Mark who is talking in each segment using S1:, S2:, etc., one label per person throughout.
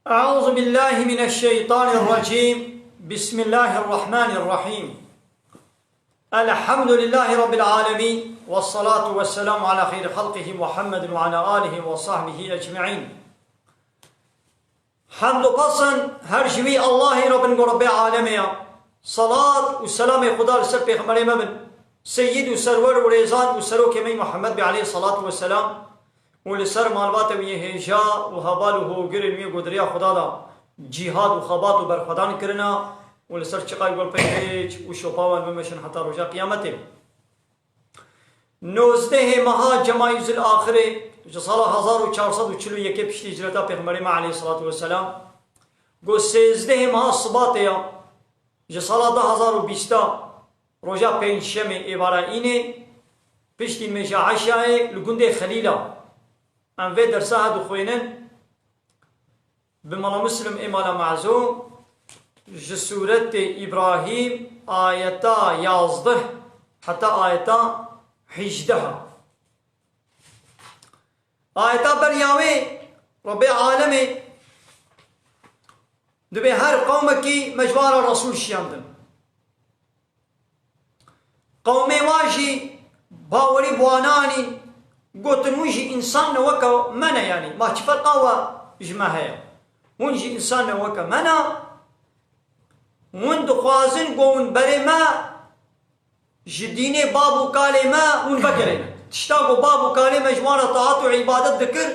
S1: أعوذ بالله من الشيطان الرجيم. بسم الله الرحمن الرحيم. الحمد لله رب العالمين، والصلاة والسلام على خير خلقه محمد وعلى آله وصحبه أجمعين. حمد قصن هر جوي الله رب العالمين. صلاة والسلام خدا لسر پیغمبر مبن سيد وسرور وريزان وسرو كمي محمد عليه الصلاة والسلام ولسر مالبات ويهجا وهباله وقرن ويه قدريا خدا دا جهاد وخبات وبرخدان کرنا ولسر چقای گل پیج وشوپاوان بمشن حتى رجا قيامته. 19 ماه جمایز الاخره سال 1441 پیش هجرت پیغمبر علیه الصلاة والسلام گو 13 ماه صبات یا سال 2020 رجا پنجشنبه ایوارا اینه پشتی میشه عشاء لگنده خلیلا ام في درسها دخوينن بملا مسلم إمالا معزوم جسورة إبراهيم آيتا 11 حتى آيتا 18 آيتا برياوي ربي عالمي دبي هر قومكي مجوار الرسول شياندن قومي واجي باوري بواناني قلت نوجي إنسان وكا منا يعني ما تفرقا وجماهية ونجي إنسان وكا منا وند خوازن قون بري ما جديني بابو كالي ما ون بكرين تشتاقوا بابو كالي مجموعة طاعات وعبادات ذكر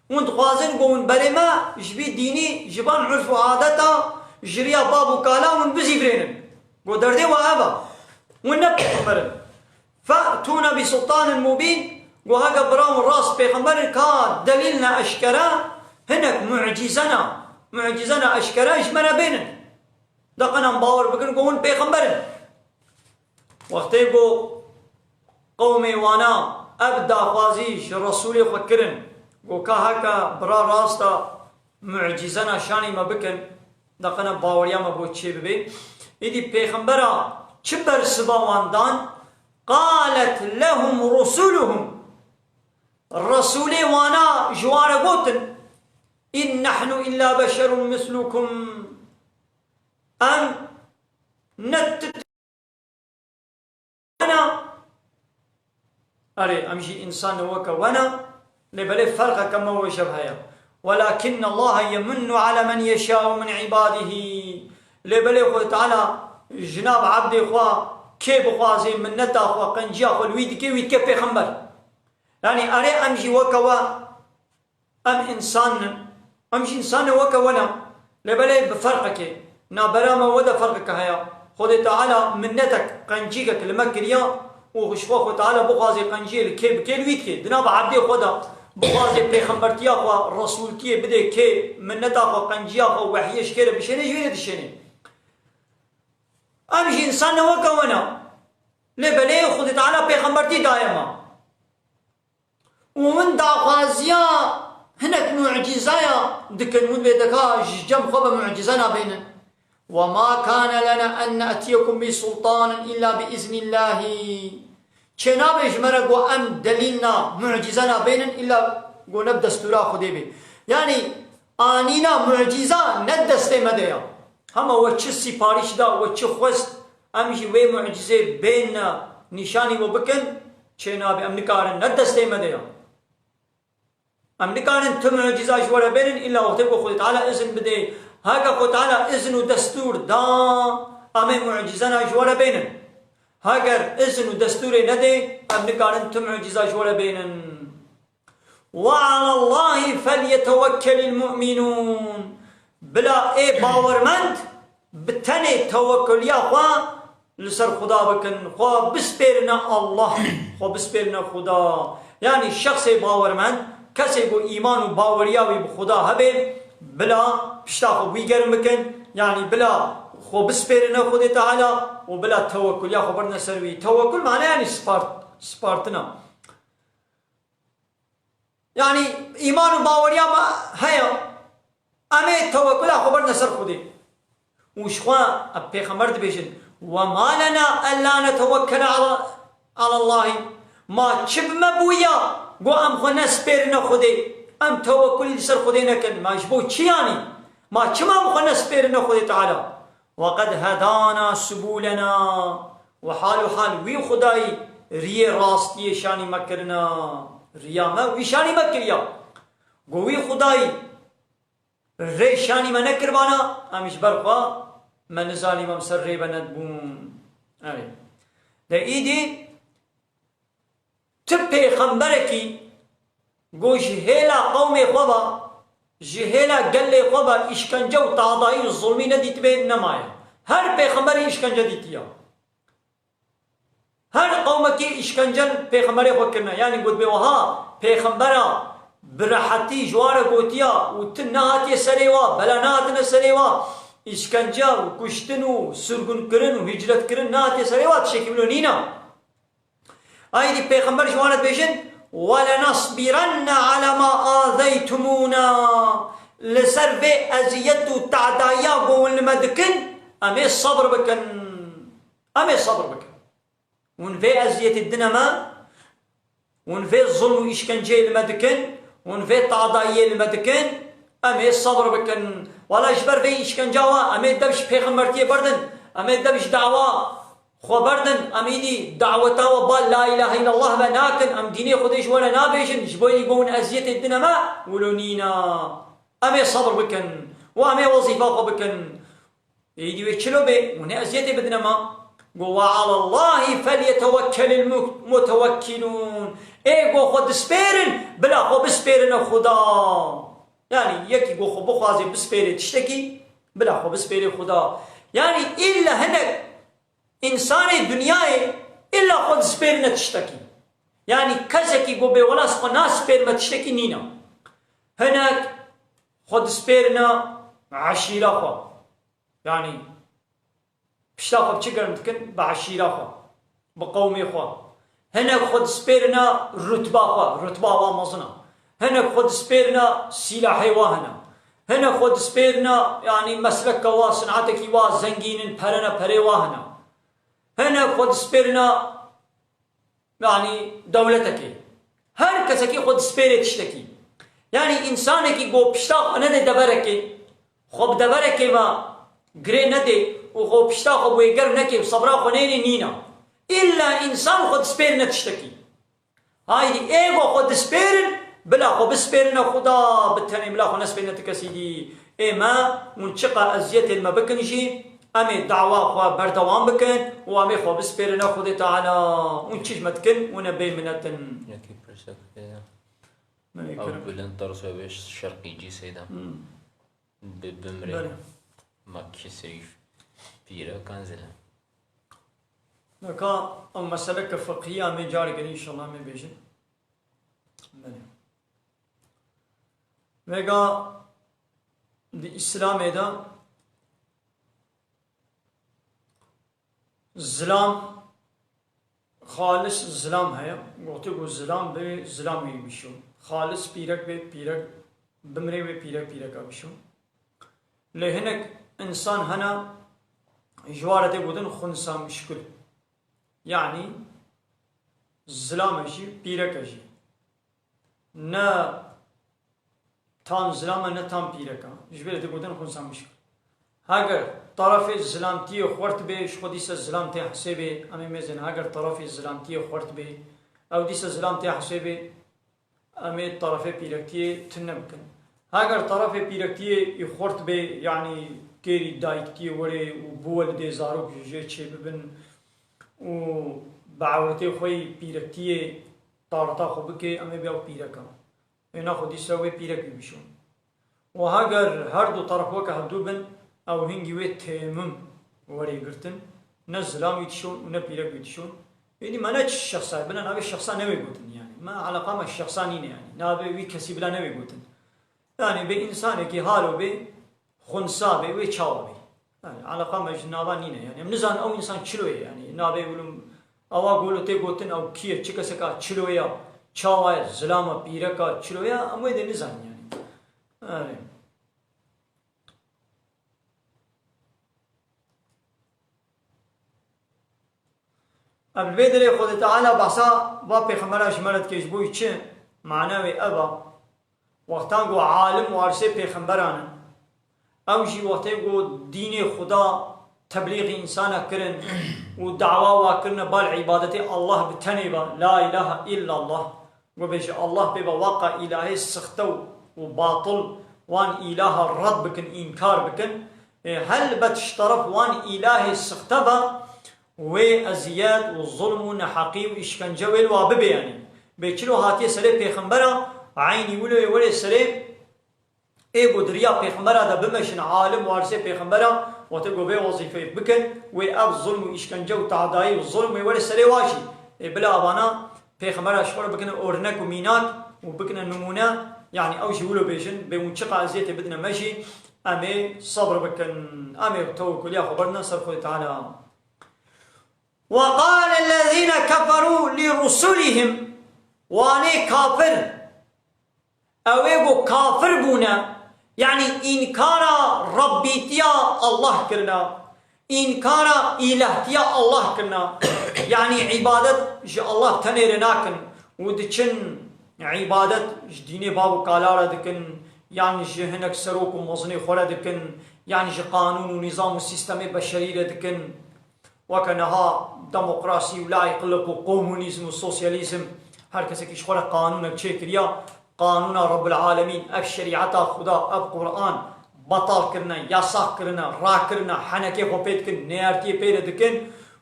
S1: وند خوازن قون بري ما جبي ديني جبان عرف وعادتا جريا بابو كالا ون بزي برينن قو دردي وابا ونبقى فأتونا بسلطان مبين وهذا براون راس پیغمبر كان دليلنا أشكرا هناك معجزنا أشكرا إجمنا بينن دقنا مباور بكن قوون پیغمبر وقتی قو قومي وانا أبدا خوازيش رسولي فكرن قو كهكا برا راستا معجزنا شاني ما بكن دقنا باوريا ما بو چه ببين إذي پیغمبرا چبر سباواندان قالت لهم رسولهم الرسول وانا جوار قوتن إن نحن إلا بشر مثلكم أم نتت وانا أري أمشي إنسان وكا وانا لبلي فرق كما هو شبهها ولكن الله يمن على من يشاء من عباده لبلي خوي تعالى جناب عبد خوا كيف خوازي من نتا خوا قنجيا خوا الويد كي بيخمبر يعني أري أمشي وكوا أم إنسان أمشي إنسان وكونا لبلي بفرقك نابرا ما ودا فرقك هيا خد تعالى منتك قنجيك المكريا وخشفوخ تعالى بغازي قنجيل كي بكي ويتكي دناب عبدي خدا بغازي بيخمبرتيا خوا الرسول كي بدي كي منتا خوا قنجيا خوا وحيش كي بشيني جوينة الشيني أمشي إنسان وكونا لبلي خد تعالى بيخمبرتي دائما ومن داخازيا هناك معجزايا دكن من بيدكا جم خبا معجزنا بينن وما كان لنا أن نأتيكم بسلطان إلا بإذن الله چنابش مرق وأم دليلنا معجزنا بينن إلا قو نبدأ استورا خدي بي يعني آنينا معجزة ندسته مديا هما وچه سپارش دا وچه خوست امشي وي معجزة بيننا نشاني وبكن چناب امنكارن ندسته مديا أمريكان تم معجزة جوارا بينن إلا وقتك خود تعالى إذن بدي هكا خود تعالى إذن ودستور دا أمي معجزنا جوارا بينن هكا إذن ودستور ندي أمريكان تم معجزة جوارا بينن وعلى الله فليتوكل المؤمنون بلا إيه باورمند بتني توكل يا خوا لسر خدا بكن خوا بسبيرنا الله خوا بسبيرنا خدا يعني الشخص باورمند کسی کو ایمان و باوریاوی به خدا هبه بلا پشتا خو بیگرم بکن يعني بلا خو بسپرنا خود تعالى وبلا توكل يا خبرنا سروي توكل معناه يعني سبارتنا يعني ايمان و باوريا هيا امي توكل خبرنا سر خودي وشخوا پیغمبر دبيشن وما لنا الا نتوكل على الله ما چب مبويا قو ام خو نسپرنا خودي ام توكل سر خودي نکن ماجبو چی يعني ما چما مخنا سپیرنا خود تعالی وقد هدانا سبولنا وحال وی خدای ری راستی شانی مکرنا ریا ما وی شانی مکریا گوی خدای ری شانی ما نکروانا امیش برخوا من ظالمم سر ری بندبون ده ایدی تب پیغمبرکی گو جهیلا قوم خوبا جهیلا گل خوبا اشکنجه و تعضایی ظلمی ندیت به نمایا هر پیغمبر اشکنجه دیتیا هر قوم کی اشکنجه پیغمبر خود کرنا یعنی گود به وها پیغمبرا برحتی جوار گوتیا و تنهاتی سریوا بلا نهاتن سریوا اشکنجه و کشتن و سرگون کرن و هجرت کرن نهاتی سریوا تشکیلو نینا آیدی پیغمبر جوانت بیشن ولنصبرن على ما آذيتمونا لسر في أزيت تعدايا قول مدكن أمي الصبر بكن أمي الصبر بكن ون في أزيت الدنما ون في الظلم إشكنجي المدكن ون في تعدايا المدكن أمي الصبر بكن ولا جبر في إشكنجاوا أمي دبش پیغمبرتي بردن أمي دبش دعوة خبردن امیدی دعوتا و با لا اله الا الله بناکن ام دینی خودش ولا نابیشن جبوی گون ازیت الدنما ولونینا امی صبر بکن و امی وظیفه خو بکن ایدی وچلو به ون ازیت بدنما گو على الله فليتوكل المتوكلون ای گو خود سپیرن بلا خو بسپیرن خدا یعنی یکی گو خو بخوازی بسپیری تشتکی بلا خو بسپیری خدا یعنی الا هنک انسان دنیای الا خود سپیر نتشتکی یعنی کسی که گو به ولاس خود ناسپیر متشتکی نینا هناك خود سپیرنا عشیره خوا یعنی پشتا خود چی گرم تکن با عشیره خوا با قومی خوا هناك خود سپیرنا رتبه خوا رتبه و مزنا هناك خود سپیرنا سلاحی واهنا هناك خود سپیرنا یعنی مسلک و صنعتکی و زنگین پرنا پره واهنا هنا خود سپیرنا يعني دولتك هر کسی که خود سپیره تشتکی یعنی انسانی که گو پشتا نده دبرکی خب دبرکی ما گره نده و خب پشتا خب ویگر نکی صبرا خونینی نینا الا انسان خود سپیر نتشتکی هایدی ایگو خود سپیرن بلا خب سپیرن خدا بتنی بلا خو نسپیر نتکسیدی ای ما منچقا ازیت ما بکنجی امی دعوا خوا بردوام بکن و امی خوا بسپیرن خود تعالی اون چیز متکن و نبی منتن
S2: یکی پرسک او بلند طرس ویش شرقی جی سیدم بمری ما کسریف پیرا کانزله
S1: نکا اون مسئله که فقهیه امی جاری کنی انشاءالله امی بیشن وگا دی اسلام دا زلام خالص زلام هيا قلت له زلام به زلامی بشو خالص پیرک به پیرک بمری به پیرک بشو لهنك انسان هنا جوارته بودن خنسا مشكل يعني زلام جي پیرک جي نا تام زلام نا تام پیرکا جوارته بودن خنسا مشكل اگر طرف الزلامتی خورت به خودیس الزلامتی حسابه امی میزن اگر طرف الزلامتی خورت به او دیس الزلامتی حسابه امی طرف پیرکتی تنبکن اگر طرف پیرکتی خورت به یعنی کری دایکتی وره و بول دی زارو جه چه ببن و بعورتی خوی پیرکتی طارتا خوب که امی بیاو پیرکا اینا خودیس روی پیرک بیشون و اگر هر دو طرف وکه هدو بن او هنگی وی تیمم وری گرتن نه زلام یتشون و نه پیرک یتشون یعنی ما نه شخصا بنا نابی شخصا نمی گوتن یعنی ما علاقه ما شخصا نینه یعنی نابی وی کسی بلا نمی گوتن یعنی به انسانی که حالو به خونسا به وی چاو به یعنی علاقه ما جنابا نینه یعنی نزان او انسان چلوه یعنی نابی ولم اوا گولو تی گوتن او کیه چه کسی که چلوه یا چاو زلام پیرکا چلوه یا اموی ده نزان یعنی اب بدر خود تعالی بحثا با پیغمبر شمارت که جبوی چه معنوی ابا وقتان گو عالم وارثه پیغمبرانه او جي وقتی گو دین خدا تبلیغ انسان کرن و دعوا واکرن بال عبادت الله بتنی با لا اله الا الله گو بیش الله بيبا واقع الهی سختو و باطل وان اله رد بکن انکار بکن هل بتشترف وان اله سختبا و ازیاد و ظلم و نحقی و اشکنجه و الواب بیانی بیچلو هاتی سره پیغمبرا عینی ولی سره ای دریا پیغمبرا دا بمشن عالم وارسه پیغمبرا و تگو به وظیفه بکن و اب ظلم و اشکنجه و تعدایی و ظلم ولی سره واشی بلا ابانا پیغمبرا شور بکنه اورنک و میناک و بکنه نمونه يعني أو شيء ولو بيجن بمنشقة عزيته بدنا ماشي أمي صبر بكن أمي توكل يا خبرنا سبحانه تعالى وقال الذين كفروا لرسلهم واني كافر أو يقول كافر بونا يعني إنكار ربيتيا الله كرنا إنكار إلهتيا الله كرنا يعني عبادة الله تنيرناكن ودچن عبادت دینی بابو کالارا دکن يعني هناك سروك وموزني خورا دكن يعني قانون ونظام والسيستم بشري دكن وكانها ديمقراطي ولا يقلق كومونيزم وسوسياليزم هر کسی که خورا قانون چه کریا قانون رب العالمين اب شريعه خدا اب قرآن بطل کرنا ياساق کرنا را کرنا حنكي خو پيت کن نيارتي پير دكن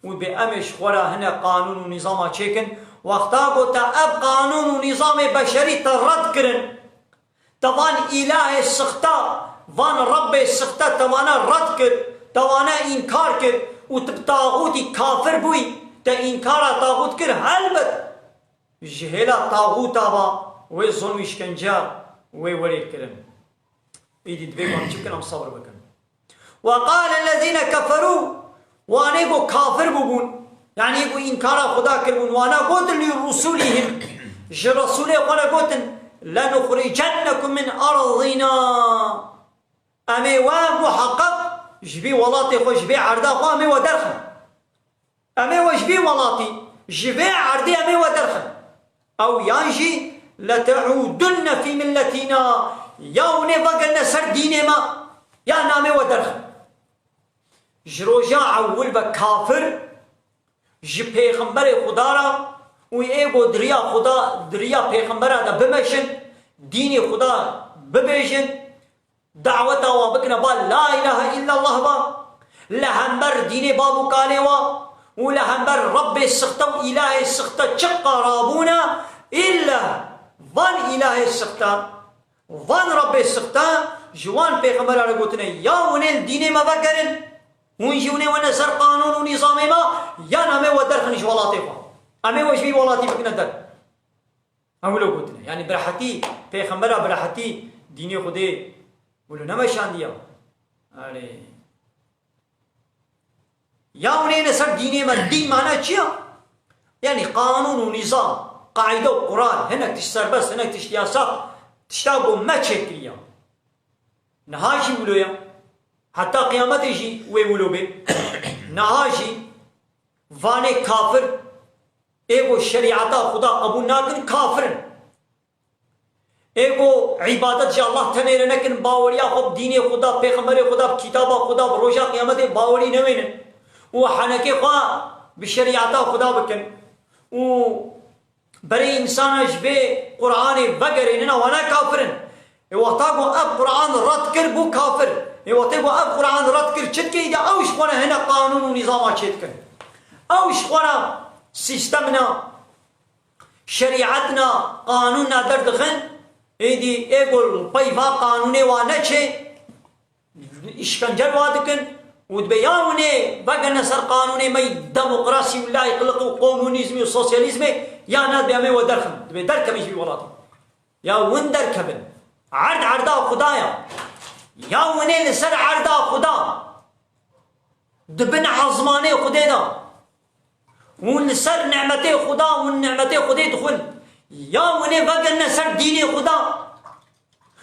S1: و به امش خورا هنا قانون ونظام چكن وقتا قلت اب قانون ونظام بشري ترد کرن توان اله السخطة وان رب السخطة توانا رد کر توانا انکار کر و تبتاغوتي كافر بوي تا انکارا تاغوت کر هلبت جهلا تاغوتا با و ظلم اشکنجا و وريد کرن ايدي دبيقوا چكن صبر بكن وقال الذين كفروا وانا يقول كافر ببون يعني يقول إنكارا خدا كربون وانا قلت لرسولهم رسولي وانا قلت لنخرجنكم من أرضنا أمي وام محقق جبي ولاتي خو جبي عردا خو أمي ودرخن أمي وجبي ولاتي جبي عردي أمي ودرخن أو ينجي لتعودن في ملتنا يوني بقلنا سر ديني ما يا نامي ودرخن جروجا عول بكافر جي پیغمبر خدا را و ایگو دریا خدا دریا پیغمبر را بمشن دین خدا ببیجن دعوت و بکن با لا اله الا الله با لهمبر دین بابو کالی و لهمبر رب السخطة و اله السخطة چقا رابونا الا وان اله السخطة وان رب السخطة جوان پیغمبر را گوتنه یا ونیل دین ما بکرن ونجيوني ونسر قانون ونظام ما يانا امي ودرخنش ولاتي خوا امي وجبي ولاتي بكنا در اولو قلتنا يعني برحتي پیغمبرا برحتي ديني خدي ولو نمشان ديا علي ياوني نسر ديني ما دين معنى چيا يعني قانون ونظام قاعده وقران هناك تشتر بس هناك تشتياسات تشتاقوا ما تشكليا نهاجي ولويا حتى قيامت يجي ويقولوا به نهاجي واني كافر ايغو شريعة خدا قبول ناكن كافر ايغو عبادت جا الله تنير نكن باوريا خب ديني خدا پیغمبر خدا كتاب خدا بروجا قيامت باوري نوين وحنكي خوا بشريعة خدا بكن و بري انسان جبه قرآن وغيرنا وانا كافرن وقتاقو اب قرآن رد كر بو كافر وقتاقو اب قرآن رد كر چد که اذا اوش قوانا هنا قانون و نظام چد كر اوش قوانا سيستمنا شريعتنا قانوننا دردخن ايدي ايقول بيفا قانوني وانا چه اشکنجل وادكن ودبياوني بقنا سر قانوني مي ديمقراطي ولا يقلقوا كومونيزمي وسوسياليزمي يا ناد بيامي ودرخن دبي دركم يجي ولاتي يا وين دركبن عرض عرضا خدايا يا ونين سر عرضا خدا دبن عظماني خدينا ونسر نعمتي خدا ونعمتي خدي دخل يا ونين بقلنا سر ديني خدا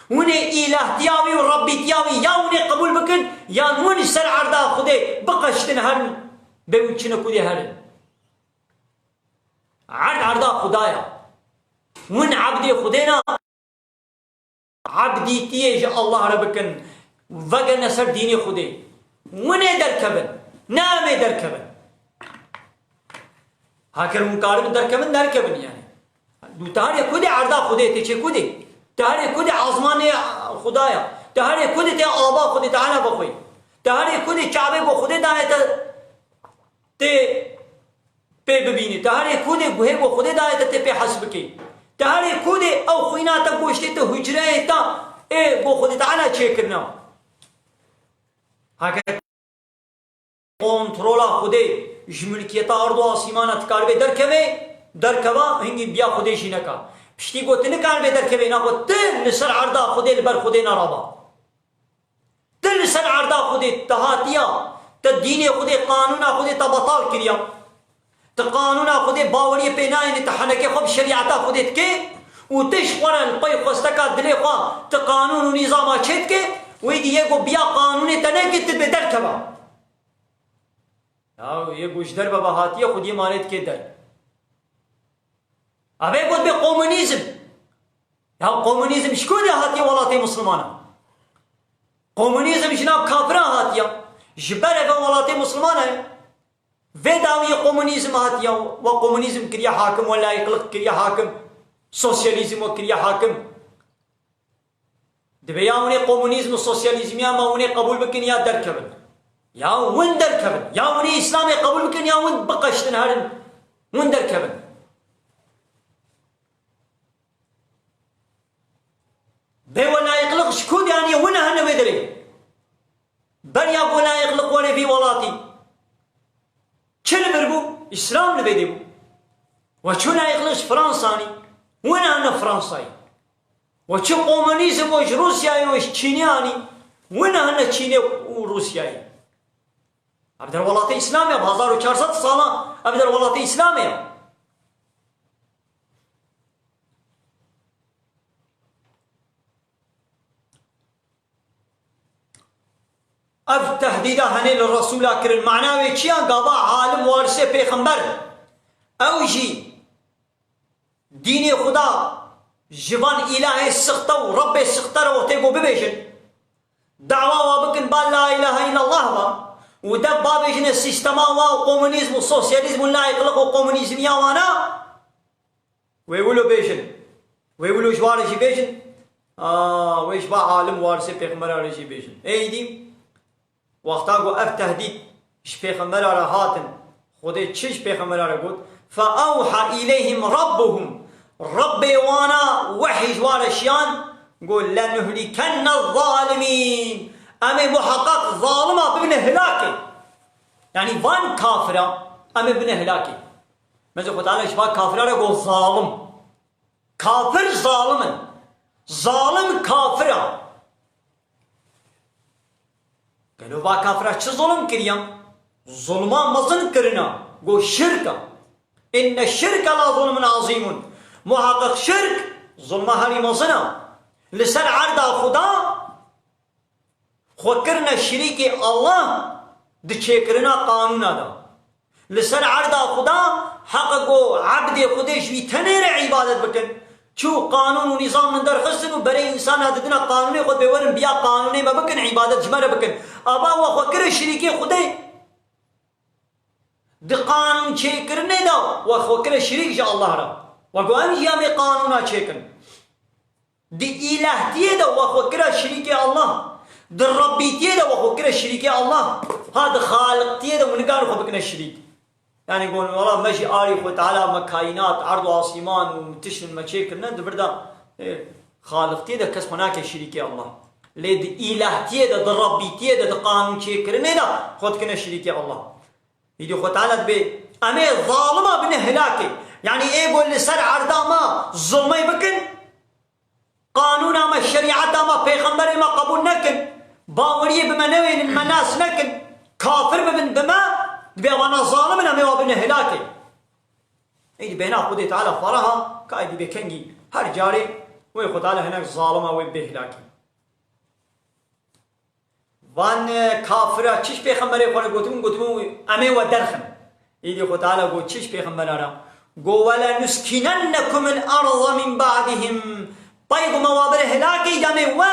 S1: وني إله تياوي وربي تياوي يا وني قبول بكن يا وني سر عرضا خدي بقشتن هرن بيوتشنا كودي هرن عرض عرضا خدايا ون عبدي خدينا عبدي تيج الله ربكن وفقنا سر ديني خدي وني دركبن نامي دركبن هاكر مقارب دركبن يعني دو تهاري كودي عرضا خدي تيچه كودي تهاري كودي عظماني خدايا تهاري كودي تي آبا خدي تعالى بخوي تهاري كودي كعبه کو خدي دانه ته پی ببینی تهاري كودي گوهه کو خدي دانه ته پی حسب کی تهاري كودي او خوينا تا گوشته ته حجره تا اي کو خدي تعالى چه کرنا هاكر کنترل خودی جملکیت ارض و آسمانات کار به درکوا هنگی بیا خودی جنکا پشتی گوت نکار به درکوی نخود تل نسر عرضا خودی لبر خودی نرابا تل نسر عرضا خودی تهاتیا تدین خودی قانون خودی تبطال کریا تقانون خودی باوری پیناین تحنک خوب شریعتا خودی تکی و تشورا الپای خوستکا دلی خواه تقانون و نظاما چید که ویدی یکو بیا قانون تنکی تل به درکوا یه گوش در بابا هاتیه خودی مالت که در اوه گفت به کمونیسم یا کمونیسم شکوی هاتیه ولات مسلمانه کمونیسم جناب کافران هاتیه جبره به ولات مسلمانه و داوی کمونیسم هاتیه و کمونیسم کریا حاکم و لایقلق کریا حاکم سوسیالیسم و کریا حاکم دبی یا اونه کمونیسم و سوسیالیسم یا ما اونه قبول بکن یا درکبن یا ون درکبن یا اونه اسلامی قبول بکن یا ون بقشتن هرن ون درکبن به ولا يقلق شكون يعني وين هنا مدري بريا ولا يقلق وانا في ولاتي كل بربو اسلام نبيدبو وشو لا يقلقش فرنساني وين انا فرنساي وشو كومونيزم وش روسيا وش تشينياني وين انا تشيني وروسياي ابدر ولاتي اسلامي ب 1400 سال ابدر ولاتي اسلامي اف تهديدا هني للرسول اكرم معناوي چيان قضاء عالم وارث پیغمبر او جي دين خدا جوان اله سخته و رب سخته و تيگو ببيجن دعوه وابكن بال لا اله الا الله با ودب بابيجن السيستما و كومونيزم و سوسياليزم لا يقلق و كومونيزم يا وانا ويقولوا بيجن ويقولوا جوار جي بيجن ويش با عالم وارث پیغمبر عليه جي بيجن اي دي وقتا گو اف تهدید پیغمبر را هاتن خود چش پیغمبر را گفت فاوحى اليهم ربهم رب وانا وحي جوارشيان قول لنهلكن الظالمين امي محقق ظالمه بابن هلاكي يعني وان كافره امي ابن هلاكي مثل قلت تعالى شباب كافره را قول ظالم كافر ظالما ظالم كافره قالوا با كافرة چه ظلم كريم ظلما مزن كرنا قو شركا إن الشرك لا ظلم عظيم محقق شرك ظلما هاري مزنا لسر عرضا خدا خوكرنا شريك الله دچه كرنا قانون دا لسر عرضا خدا حق قو عبد خودش في تنير عبادت بكن شو قانون و نظام من در خصن و برای انسان هددنا قانونی خود بورن بیا قانونی ما بکن عبادت جمره بکن ابا و خوکر شریکی خوده دی قانون چه کرنه دا و خوکر شریک جا الله را و گو هم جیامی قانونا چه کن دی الهتیه دا و خوکر شریکی الله دی ربیتیه دا و خوکر شریکی الله ها دی خالقتیه دا ونگار خو بکن شریک يعني يقول والله ماشي آري خو تعالى مكاينات عرض وآسمان ومتشن مشاكل ند بردا خالقتي ده كس هناك شريكي الله ليد إلهتي ده ربيتي ده قانون شكر ندا خد كنا شريكي الله يدي خو تعالى بي أمي ظالمة بن هلاكي يعني إيه يقول لسر عرضا ما ظلمي بكن قانونا ما شريعتا ما پیغمبر ما قبول نكن باوري بمنوين المناس نكن كافر ببن بما بيوانا ظالمنا ما وابن هلاكي ايدي بينا خدي تعالى فرها كايدي بكنجي هر جاري ويخد تعالى هناك ظالمه ويبه هلاكي وان كافرة چش پیغمبر خونه گوتمون امي ودرخم ايدي خد تعالى قو چش پیغمبر را قو ولا نسكننكم الارض من بعدهم طيب موابر هلاكي دمي و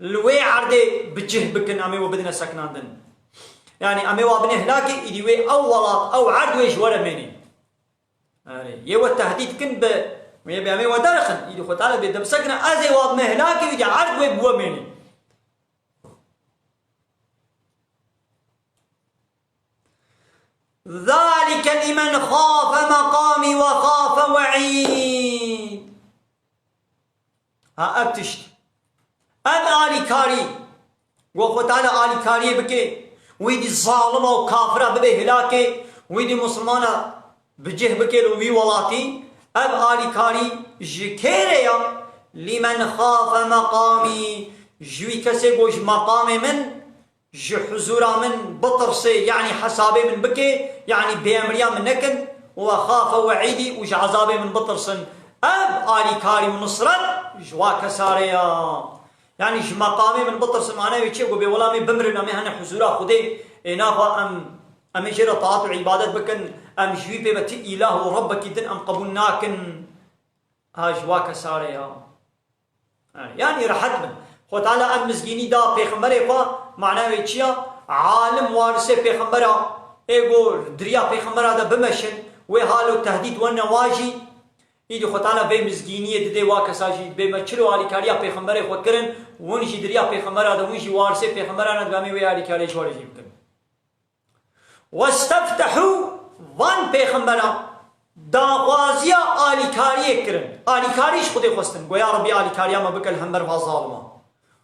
S1: الوي عردي بجه بكن أمي وبدنا سكناندن يعني أمي وابن هلاكي إدي وي أو ولات أو عرد ويش ورا مني يو التهديد كن ويبي أمي ودرخن إدي خد على بيدم سكنة أزي وابن هلاكي إدي عرد وي بوا مني ذلك لمن خاف مقامي وخاف وعيد ها أبتشت آلی کاری و تعالی آلی کاری بکه ویدی ظالمه و کافره ببه هلاکه ویدی مسلمانه بجه بکه وی ولاتی آلی کاری جکره یا لمن خاف مقامی جوی کسی گوش مقام من حضور من بطرسي يعني حسابي من بكي يعني بأمريا من نكن وخاف وعيدي وش عذابي من بطرسن آلي كاري من نصرت جوا كساريا يعني ش مقامي من بطرسن معناه ويشي وبيولامي بمرنا مهنا حضورا خدي إنافا أم جرى طاعة وعبادت بكن أم جوي بيبتي إله وربك دن أم قبولناكن ها جوا كساريا يعني رحت من خود تعالى أم مزجيني دا پیغمبر خوا معناه ويشيا عالم وارث پیغمبر ايغو دريا پیغمبر دا بمشن وحالو تهديد ونواجي يدي خود تعالى بي مزجيني دي واكساجي بي مچلو علي كاريا پیغمبر خود کرن ونجي دريا پیغمبر دا ونجي وارث پیغمبر انا دامي وي علي كاري شوالي جيب واستفتحوا وان پیغمبر داغازيا علي كاري کرن علي كاريش خود خوستن گويا ربي علي كاريا ما بكل همبر وظالمه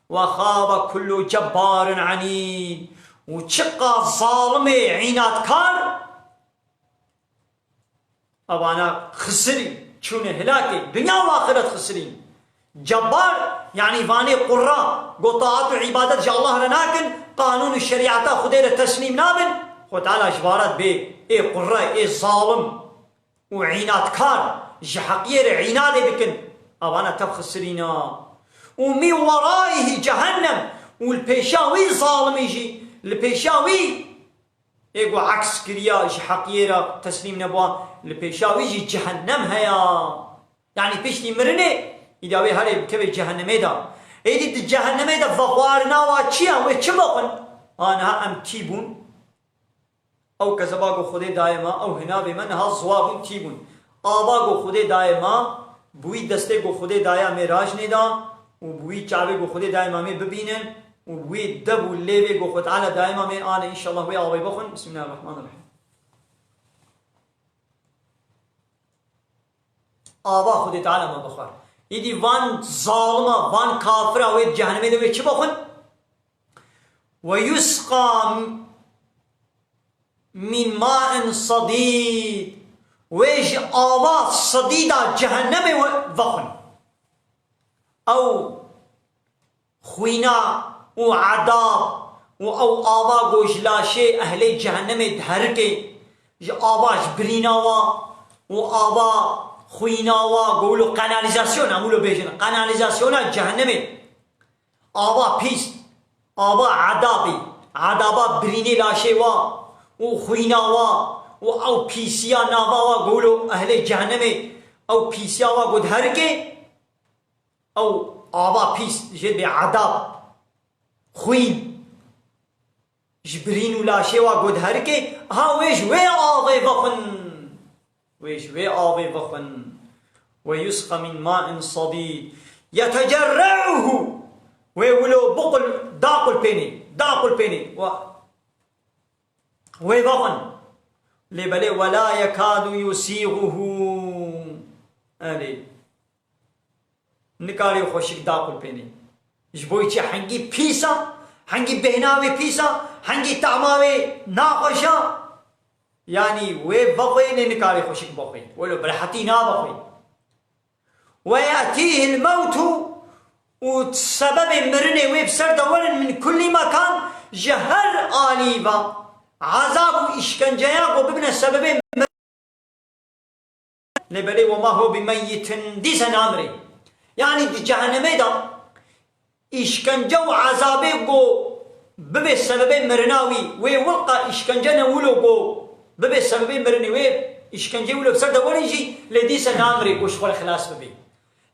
S1: وخاب كل جبار عنيد وشقى ظالم عينات كار أبانا خسري شون هلاكي دنيا وآخرت خسرين جبار يعني فاني قرى قطاعات وعبادات جاء الله لناكن قانون الشريعة خدير تسليم نابن خد على جبارات بي اي قرى اي ظالم وعينات كار جحقير عينات بكن أبانا تبخسرينا ومن ورائه جهنم والبيشاوي ظالم يجي البيشاوي يقول عكس كريا حقيرة تسليم نبوا البيشاوي يجي جهنم هيا يعني بيشتي مرني إذا وي هاري بكبي جهنم دا إذا جهنم دا فقوارنا واتشيا ويتشبقن أنا أم تيبون أو كذباقو خدي دائما أو هنا بمنها زواب تيبون آباقو خدي دائما بوي دستيقو خدي دائما مراج ندا وبوي چاوي گو خودي دائما مي ببينن وبوي دب وليوي گو خود على دائما مي انا ان شاء الله ويا ابي بخن بسم الله الرحمن الرحيم آبا خودي تعالى ما بخار يدي وان ظالمه وان كافره وي جهنم دي چ بخن ويسقى من ماء صديد ويج آبا صديدا جهنم وخن أو خوينا وعذاب أو آبا گوشلاشي أهل جهنم دهركي آبا جبرينا وآبا خوينا وقولوا قناليزاسيون عمولو بيجن قناليزاسيون جهنم آبا بيس آبا عذابا بريني لاشي وخوينا أو بيسيا ناوا وقولوا أهل جهنم أو بيسيا وقدهركي أو آبا بيس جد عذاب خوين جبرين ولا شيء وقد هركي ها ويش وي آبي بخن ويسقى من ماء صديد يتجرعه ويولو بقل داقل بيني ويبخن لبلي ولا يكاد يسيغه ألي نكاري خوشك داقل بيني جبويتي حنجي بيسا حنجي بهناوي بيسا حنجي تعماوي ناقشا يعني وي بقوي نكاري خوشك بقوي ولو برحتي نا بقوي ويأتيه الموت وسبب مرني وي بسر دول من كل مكان جهر آليبا عذاب إشكنجيا وببنى السبب لبلي وما هو بميت دي سنامري يعني دي جهنمي دا إشكنجا وعذابي قو ببي سببين مرناوي وي ولقى إشكنجا نولو قو ببي سببين مرني وي إشكنجا ولو بسرد وليجي لدي سنامري قو شغل خلاص ببي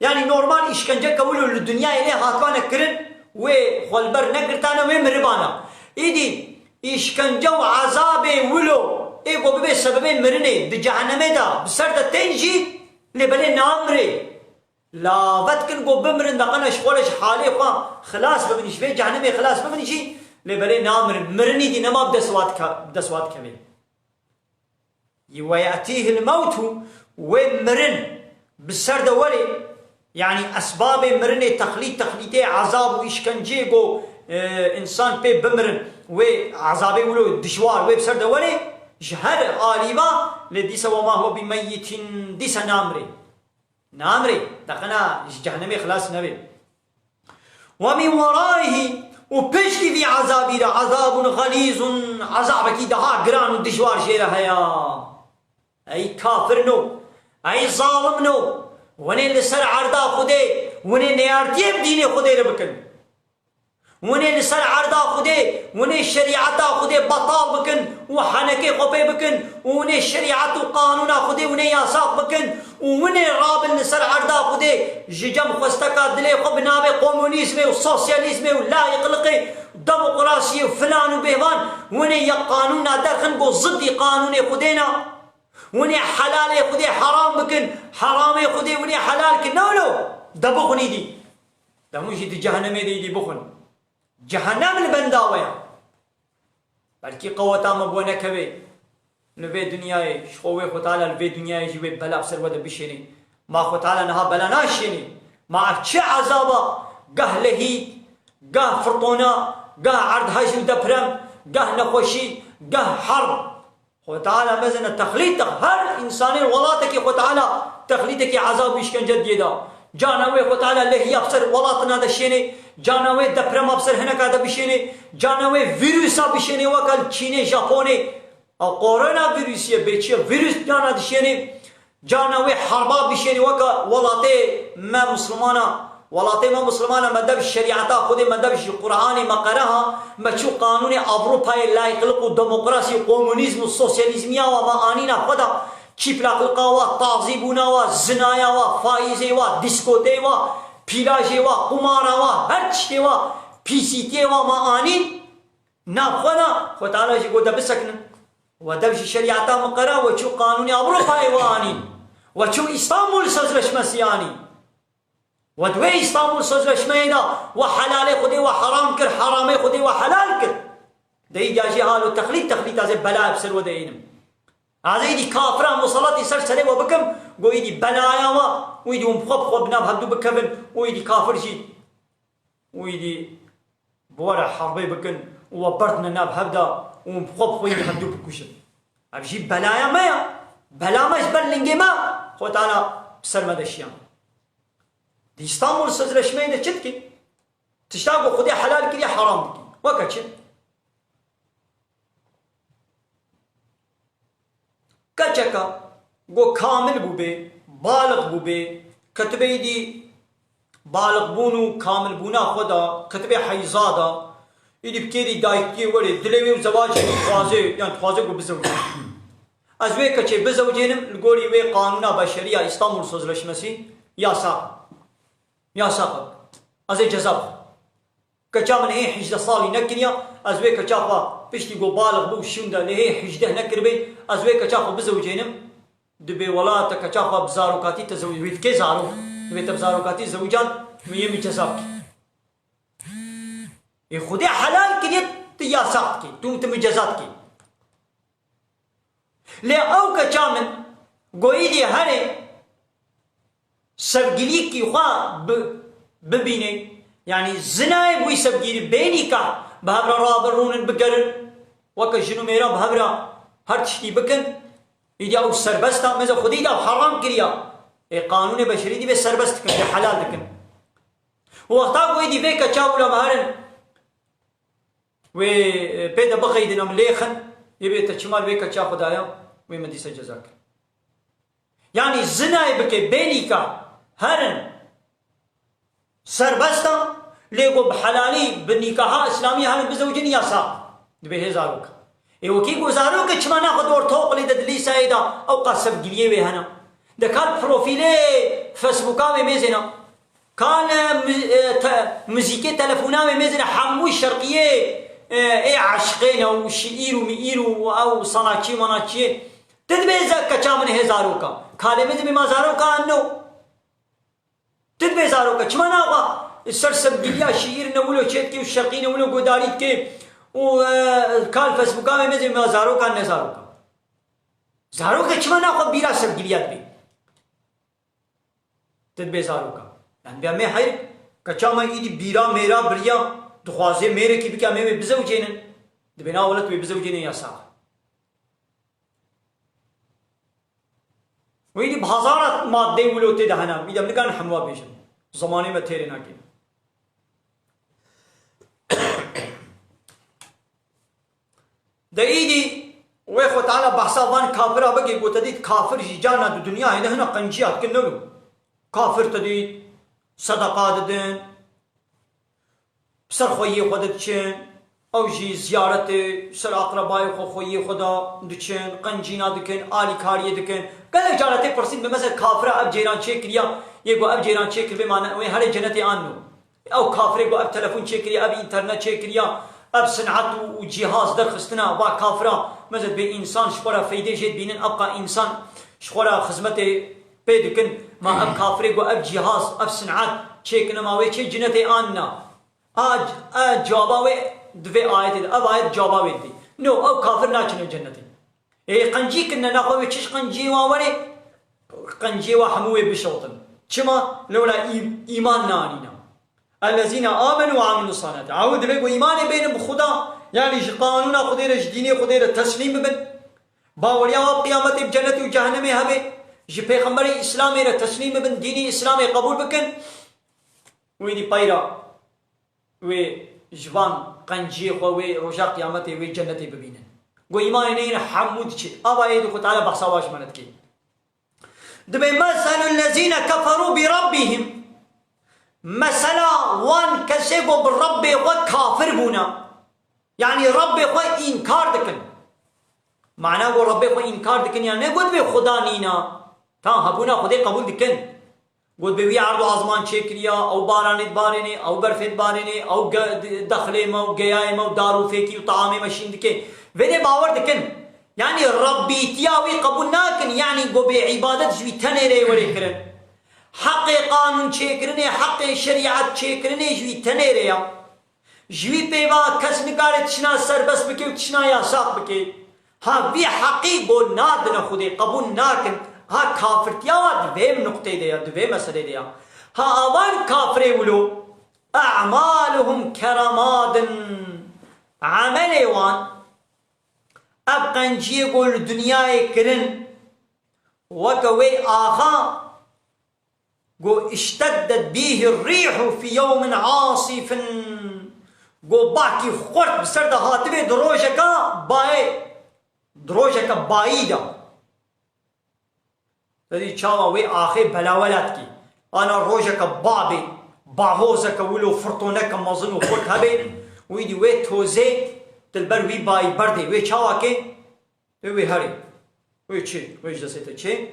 S1: يعني نورمال إشكنجا كولو للدنيا إليه هاتوانا كرن وي خلبر نقرتانا وي مربانا إيدي إشكنجة وعذاب ولو إيقو ببي سببين مرني دي جهنم دا بسرد تنجي لبلي نامري لا فتكن قو بمرن دقنا شغولش حالي خلاص ببنيش في جهنمي خلاص ببنيشي لبلي نامر مرني دي نما بدسوات كمي ويأتيه الموت ومرن بالسرد ولي يعني أسباب مرن تخليتي عذاب وإشكنجي قو إنسان بي بمرن وعذابي ولو دشوار وبسرد ولي جهر آليبا لديس وما هو بميت ديس نامري دقنا جهنمي خلاص نبي ومن ورائه وبشتي في عذابي عذاب غليظ عذابك دها قران ودشوار شيرا هيا أي كافر نو أي ظالم نو ونين لسر عرضا خده ونين نيارتيب ديني خده ربكن ونين لسر عرضا خده ونين شريعتا خده بطال بكن وحنكي خبي بكن ونين شريعت وقانونا خده ونين ياساق بكن ونين رابن لسر عرضا خده ججم خستكا دلي خب نابي كومونيزمي وسوسياليزمي ولا يقلقي ديمقراطية وفلان وبهوان ونين يقانونا درخن ضد قانوني خدينا وني حلال خدي حرام بكن حرام خدي وني حلال كن نولو دبخني دي دموشي دي جهنم دي بخن جهنم البنداوية بلكي قوتا مبونا كبي نبي دنياي شخوي خطالة نبي دنياي جيبي بلا بسر ودا بشيني ما خطالة نها بلا ناشيني ما تشي عذابا قه لهي قه فرطونا قه عرض هاجو دبرم قه نخوشي قه حرب وتعالى مثلا تخليتك هر انسان ولاتك وتعالى تخليتك عذاب يشكنجه ديدا جانوي وتعالى اللي يبصر ولاتنا دشيني جانوي دبرم ابصر هناك هذا بشيني جانوي فيروس بشيني وكل تشيني جابوني او كورونا فيروس بيتشي فيروس جانا دشيني جانوي حربا بشيني وكا ولاتي ما مسلمانا ولاتي ما مسلمانا مدب الشريعة خذي مدب القرآن ما قراها ما شو قانون أوروبا لا يخلقوا الديمقراطية كومونيزم والسوسياليزمية وما آنينا خدا كيف لا خلقوا تعذيبونا وزنايا وفايزة وديسكوتي وبيلاجي وقمارا وهرشتي وبيسيتي وما آنين نابخنا خدانا جيقو دبسكنا ودب الشريعة ما قراها وشو قانون أوروبا وآنين وشو إسطنبول سوزرش مسياني ودوي اسطنبول سوزرش ميدا وحلال خدي وحرام كر حرامي خدي وحلال كر دي جاجي حالو تخليط هذا بلاء بسر ودينم هذا دي كافران مصلاتي سر سري وبكم قو يدي بلايا ويدي ومخب بناب هدو بكبن ويدي كافر جي ويدي بورا حربي بكن وبردنا ناب هبدا ومخب ويدي هدو بكوشن ابجي بلايا مايا بلا ماش بلنجي ما خوت انا بسر مدشيان دي اسطنبول سوزرشمه ده چت کی تشتاقو خودی حلال کری حرام کی وکا چت کچکا گو کامل بوبه بالغ بوبه کتبه دی بالغ بونو کامل بونا خدا کتبه حیزادا ایدی بکیری دایکی ولی دلوی و زواج يعني خوازه گو بزوجه از وی کچه بزوجینم لگوری وی قانونا بشریه اسطنبول سوزرشمسی ياساق ازي جزاب كجا من هي حجده صالي نكنيا ازوي كجافا بيشتي جو بالغ بو شوندا لهي حجده نكربي ازوي كجافا بزوجينم دبي ولاته كجافا بزاروكاتي تزوج ويت كزارو دبي تبزاروكاتي زوجان ميمي جزاب يخدي حلال كنيت تياساقكي توم تمجزاتكي لا او كجا من قويدي هري سبگیری کی خواه ببینه يعني زنای بوی سبگیری بینی که بهبرا رابرونن بگرن وکا جنو میرا بهبرا هر تشتی بکن ایدی او سربستا مزا خودی دا حرام کریا ای قانون بشری دی به سربست کن حلال دکن وقتا کوئی دی بکا چاولا مهرن و پیدا بخیدنم لیخن یبی تچمال بکا چا خدایا و مدیسه جزاک يعني زنای بکه بینی که هرن سربستا ليقو بحلالي بالنكاح اسلامي هرن بزوجين ياسا دبي هزاروك اي وكي غزاروك چما ناخذ دور توق لي ددلي سايدا او قسب گليه وي هنا دكال بروفيلي فيسبوكا ميزنا كان موسيقى تلفونات مثل حمو الشرقية اي عشقين او شعير ومئير او صناچي مناچي تدبيزا كچامن هزاروكا كالمز بما زاروكا انه تدبيزاروكا چمنا السرسب دنيا شعير نولو چيت كي الشرقي نولو غداريت كي وكال فيسبوك مثل بما زاروكا نزاروكا زاروكا چمنا بيرا سب گليات بي تدبيزاروكا يعني بيا مي حير كچاما ايدي بيرا ميرا بريا دخوازه میره کی بکا میوه بزوجینن دبنا ولت بی بزوجینن یا ساق ویدی بهزارات ماده ولوتی دهنا میدم نکان حموا بیشن زمانی میں تیرے ناکی ده ایدی ویخو تعالی بحثا وان کافر بگی گو تدید کافر جانا دو دنیا هنه هنه قنجیات کننو کافر تدید صدقات دن سر خویی خودت چن او جی زیارت سر اقربای خویی خدا دچن قنجینا دکن آلی کاری دکن کله جارت پرسید به مثلا کافر اب جیران چه کریا یگو اب جیران چه کر به معنی و هر جنت آنو او کافر گو اب تلفن چه کریا اب اینترنت چه کریا اب صنعت و جهاز درخستنا با کافرا مثلا به انسان شخورا فایده جد بینن ابقى انسان شخورا خدمت پیدکن ما اب کافر گو اب جهاز اب صنعت چه کنه ما و چه جنت آننا جوابه دوی آیت اب آیت جوابه دی نو او کافر ناچنه جنتی ای قنجی کنه نخواه چش قنجی واوره قنجی و حموه بشوطن چما لولا ایمان نانینا الذين آمنوا وعملوا الصالحات عود بگو ایمان بین بخدا یعنی قانون خدیر دین خدیر تسلیم بن باوریا و قیامت بجنت و جهنم هبه جی پیغمبر اسلام را تسلیم بن دینی اسلام قبول بکن ویدی پیرا و جوان قنجی خو و روزا قیامت و جنت ببینن گو ایمان نه حمود چه اوای دو تعالی بحثواش منت کی دبی مثل الذين كفروا بربهم مثلا وان کسی گو برب خود کافر بونا یعنی رب خود انکار دکن معنی گو رب خود انکار دکن یعنی گود به خدا نینا تا هبونا خود قبول دکن گود به وی عرض و آزمان چه کریا او بارانت بارنه او برفت بارنه او دخل مو گیای مو دارو فیکی و طعام مشین دکن وده باور دکن یعنی ربیتیا وی قبول نکن یعنی گو به عبادت جوی تنه ری وری کرن حق قانون چه کرنه حق شریعت چه کرنه جوی تنه ریا جوی پیوا کس نکاره تشنا سربس بکی و تشنا یاساق بکی ها وی حقی گو نادن خودی قبول نکن ها کافرتیا و دویم نقطه دیا دویم مسئله دیا ها آوان کافره ولو اعمالهم کرماد عمل وان اب قنجی گل دنیای کرن وکوی آخا گو اشتدت بیه الریح فی یوم عاصف گو باکی خورد بسرد هاتوی دروژکا باییدا تدی چاوا وی آخی بلاولت کی انا روژکا بابی باهوزکا ولو فرطونکا مزن و خورد هبی وی دی وی توزه دلبر وی بایی برده وی چاوا که وی هری وی چی وی جدسیتا چی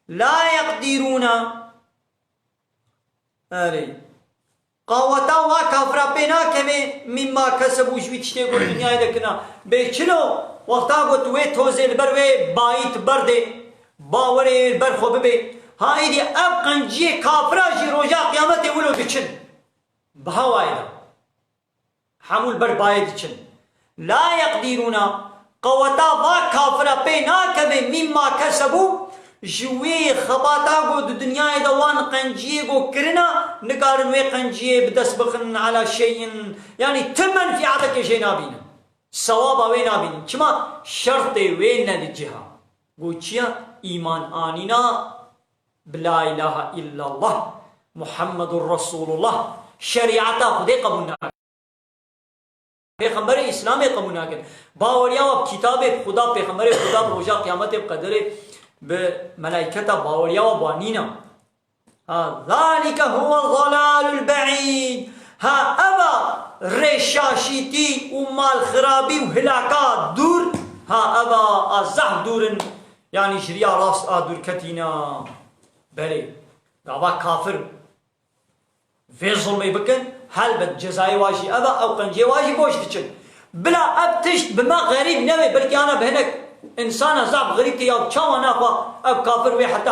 S1: لا يقدرون آره قاوتا و کافرا پینا کمی مما کسبو جوی تشتی گو دنیای دکنا به چلو وقتا گو توی توزه لبر وی باییت برده باوری بر خوب بی ها ایدی اب قنجی کافرا جی روژا قیامت ولو دچن بهوایدا حمول بر باید دچن لا يقدرون قوتا و کافرا پینا کمی مما کسبو جوی خباتا گو دو دنیای دوان قنجی گو کرنا نکارن وی قنجی بدست بخن على شیء یعنی تمن فی عدک شی نابین ثواب وی نابین چما شرط وی ندجها گو چیا ایمان آنینا بلا اله الا الله محمد رسول الله شریعتا خودی قبول نکن پیغمبر اسلام قبول نکن باوریا و کتاب خدا پیغمبر خدا روزا قیامت بقدر به ملائکتا باوریا و بانینا ذلك هو الضلال البعید ها ابا رشاشیتی و مال خرابی و هلاکات دور ها ابا ازح دورن یعنی شریا راست دور کتینا بله دعوا کافر في ظلمي بكن هل بجزاي واجي أبا أو قنجي واجي بوش دچن بلا أبتشت بما غريب نوي بلكي أنا بهنك إنسان زعب غريب تياب چاوا ناخوا أب كافر وي حتى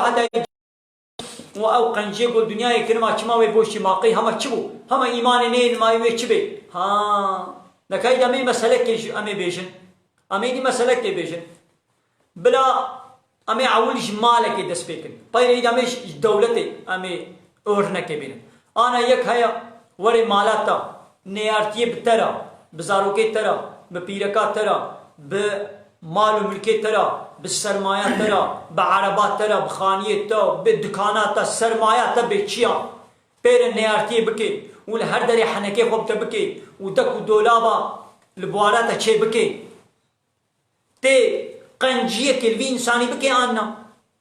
S1: و أو قنجي قول دنيا كلمة چما وي بوشي ماقي هما چبو هما إيمان نين ما يوي چبي ها نكاي دمي مسألة كيش أمي بيجن أمي دي مسألة كي بيجن بلا أمي عولش مالك دس بيكن طيب أمي دولتي أمي أورنك بينن أنا يك هيا وري مالاتا نيارتي بترى بزاروكي ترى ببيركات ترى بمال وملكي ترى بالسرمايات ترى بعربات ترى بخانية ترى بالدكانات ترى السرمايات ترى بيتشيا بير نيارتي بكي والهر دري حنكي خوب تبكي ودك ودولابا البوارات تشي بكي تي قنجية كل إنساني بكي أنا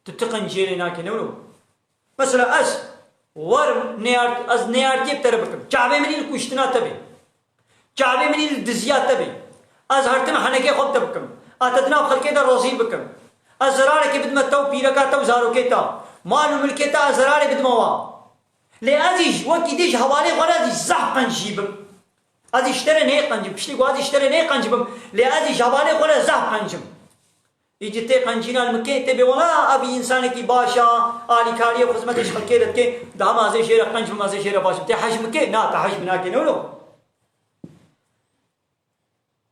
S1: تتقنجي لنا كنولو مثلا ور نيارتي بتربكم شعبي مني الكوشتنا تبي شعبي مني الدزيات تبي هرتم حنكي خوب تبكم أتدنا بخلكي دا روزي بكم زرارك بدمتو بيركاتو زاروكيتا مالو ملكيتا زراري بدموا لأزيج وكي ديش هوالي غرازي زح قنجيبم أزي اشتري نهي قنجب بشتيقو أزي اشتري نهي قنجبم لأزي هوالي غرازي زح قنجم يجي تي قنجينا المكي تبي ولا أبي إنسانك باشا آلي كاريه وخزمتش خلكي دتكي دا ما زي شيرا قنجب ما زي شيرا باشا تي حجمكي نا تحجمناكي نولو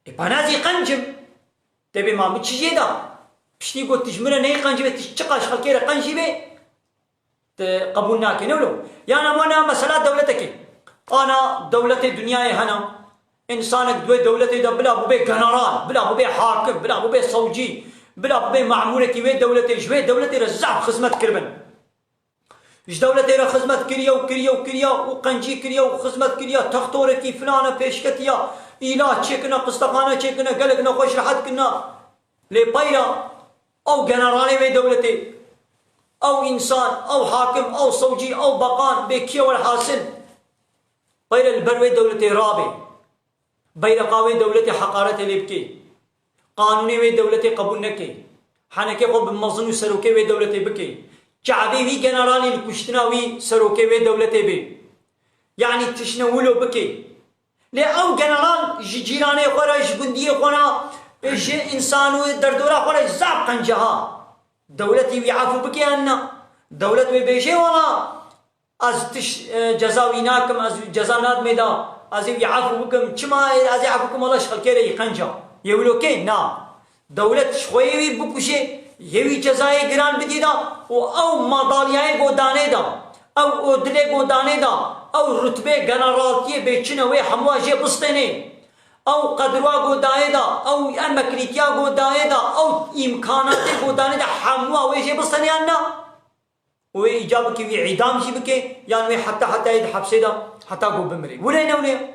S1: إبانازي قنجب تبي ما بتشي دا بشتيقو تجمرا نهي قنجبه تشقاش خلكي قنجبه قبولناك نولو يعني وانا مسألة دولتك أنا دولة الدنيا هنا إنسانك دوي دولتي دا بلا بوبي جنرال بلا بوبي حاكم بلا بوبي صوجي بلا بوبي معمولة وي دولتي جوي دولتي رزع خدمة كربن إيش دولتي را خدمة كريا وكريا وكريا وقنجي كريا وخدمة كريا تختورتي فلانة بيشكتيا إيلا تشيكنا قسطقانا تشيكنا قلقنا خوش راحت كنا لبايرا أو جنرالي وي دولتي أو إنسان أو حاكم أو صوجي أو بقان بكيا والحاصل غير البروي دولتي رابي بيرقاوي دولتي حقارتي لبكي قانوني وي دولتي قبول نكي حنكي قب مظنو سروكي وي دولتي بكي شعبي وي جنرالي الكشتناوي سروكي وي دولتي بي يعني تشنولو بكي لي أو جنرال جيراني خورا جبندية خورا إنسانو دردورا خورا زعب قنجها دولتي ويعافو بكي أنا دولت بيجي ولا از تش جزاوي ناكم از جزا ناد ميدا از يعافو بكم كما از يعافوكم الله شخل كيري يقنجا يقولوا كي نا دولت شويوي بكوشي يوي جزاي جران بديدا او مدالياي غوداني دا او اودلي غوداني دا او رتبه جنرالتي بيچنوي حمواجي بسطني او قدروا غوداني دا او امكريتيا غوداني دا او امكانات غوداني دا حموا ويجي بسطني انا وإجابك في عدام شي بكي يعني حتى يد حبسي دا حتى قو بمري ولين ولين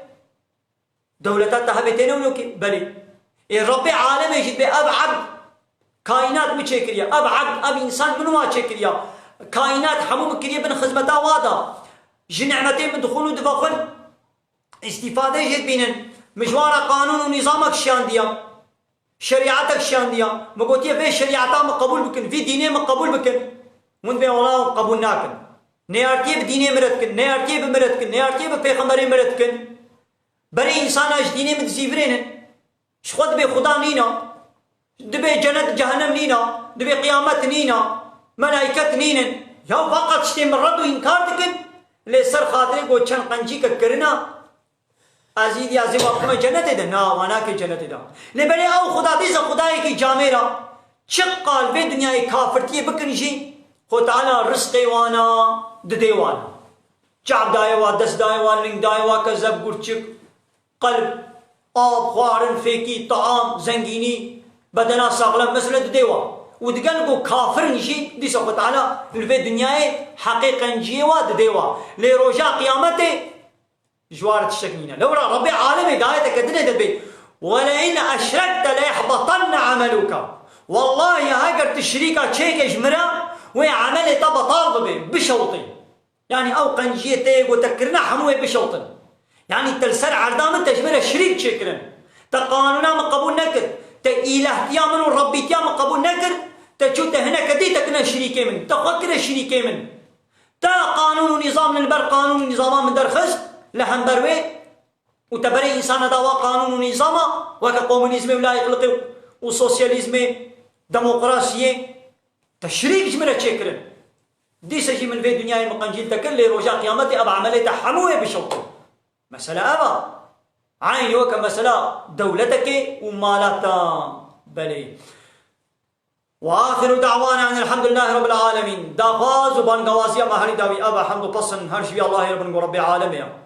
S1: دولتات تهبتين ولوكي بلي الرب عالم يجد بأبعد كائنات متشكرية أبعد أب إنسان منو ما تشكرية كائنات حموم كريه بن خدمتا وادا جنعمتين من دخول ودفاقل استفادة جد بينن مجوار قانون ونظامك شان ديا شريعتك شان ديا مقوتيه في شريعتها مقبول بكن في دينيه مقبول بكن من بين والله قبول ناكن نيارتي بديني مرتكن نيارتي بمرتكن نيارتي ببيغمبري مرتكن بري انسان اش ديني متزيفرين شخد بي خدا نينا دبي جنة جهنم نينا دبي قيامت نينا ملائكة نينا يا فقط شتي من رد وإنكارتكن لسر خاطري قو چن قنجي كرنا عزيزي عزيز وقتما جنة دا نا وانا كي جنة دا لبني او خدا ديزا خداي كي جاميرا چقال بي دنياي كافرتي بكنجي خود تعالى رزقي وانا دديوانا شعب دايوا دس دايوا لين دايوا كذب قرچك قلب آب خوارن فيكي طعام زنگيني بدنا ساغلم مثل دديوا ودقلقو كافر نجي دي سوف تعالى الفي دنياي حقيقة نجيوا دديوا لروجا قيامته جوارة الشكنينة لو ربي عالم هدايتك الدنيا دبي ولئن أشركت ليحبطن عملك والله يا هاجر تشريكا تشيك جمرا وعمل تبا طالب بشوطي يعني او قنجيتي وتكرنا حموي بشوطن يعني تلسر عردام تجمر شريك شكرا تقانونا مقبول نكر تإله يا من ربي يا مقبول نكر تشوت هنا كدي تكنا شريكي من تفكر شريكي من تا قانون ونظام لنبر قانون ونظام من در خست لهم بروي وتبري إنسان دوا قانون ونظام وكقومونيزم ولا يقلق وسوسياليزم ديمقراطية تشريك جملة شكرا دي سجي من في دنيا المقنجين تكل رجا قيامتي أبا عملية حموية بشوط مسألة أبا عين يوكا مسألة دولتك ومالتا بلي. وآخر دعوانا أن الحمد لله رب العالمين دافاز وبان قواسيا ما هني داوي أبا حمد بصن هرشبي الله رب العالمين.